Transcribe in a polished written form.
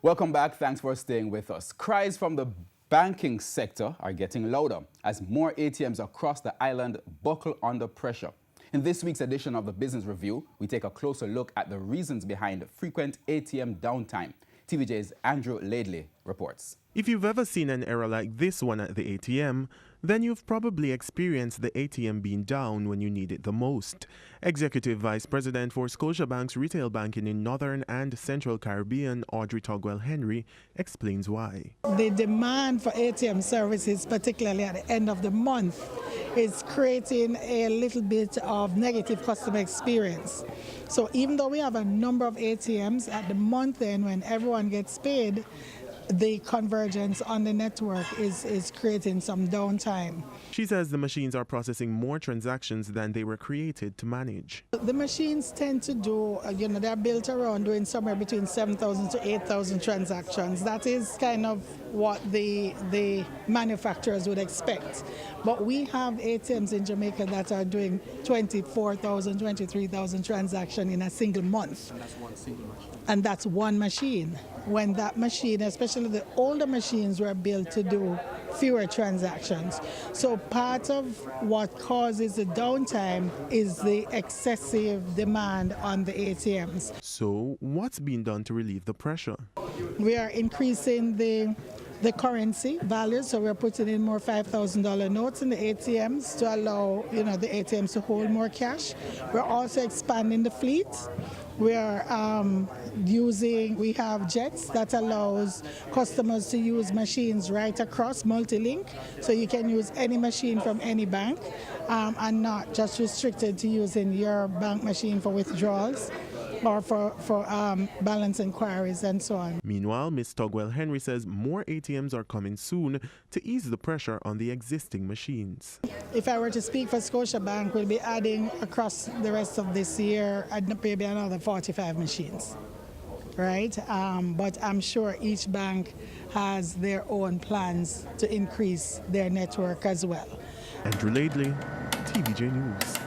Welcome back. Thanks for staying with us. Cries from the banking sector are getting louder as more ATMs across the island buckle under pressure. In this week's edition of the Business Review, we take a closer look at the reasons behind frequent ATM downtime. TVJ's Andrew Laidley reports. If you've ever seen an error like this one at the ATM, then you've probably experienced the ATM being down when you need it the most. Executive Vice President for Scotiabank's retail banking in Northern and Central Caribbean, Audrey Togwell Henry, explains why. The demand for ATM services, particularly at the end of the month, is creating a little bit of negative customer experience. So even though we have a number of ATMs at the month end when everyone gets paid, the convergence on the network is creating some downtime. She says the machines are processing more transactions than they were created to manage. The machines tend to do, they're built around doing somewhere between 7,000 to 8,000 transactions. That is kind of what the manufacturers would expect. But we have ATMs in Jamaica that are doing 24,000, 23,000 transactions in a single month. And that's one single machine. And that's one machine. When that machine, especially the older machines, were built to do fewer transactions. So part of what causes the downtime is the excessive demand on the ATMs. So what's being done to relieve the pressure? We are increasing the currency value, so we're putting in more $5,000 notes in the ATMs to allow the ATMs to hold more cash. We're also expanding the fleet. We have jets that allows customers to use machines right across multi-link, so you can use any machine from any bank and not just restricted to using your bank machine for withdrawals or for balance inquiries and so on. Meanwhile, Ms. Togwell Henry says more ATMs are coming soon to ease the pressure on the existing machines. If I were to speak for Scotiabank, we'll be adding across the rest of this year maybe another 45 machines, right? But I'm sure each bank has their own plans to increase their network as well. Andrew Laidley, TVJ News.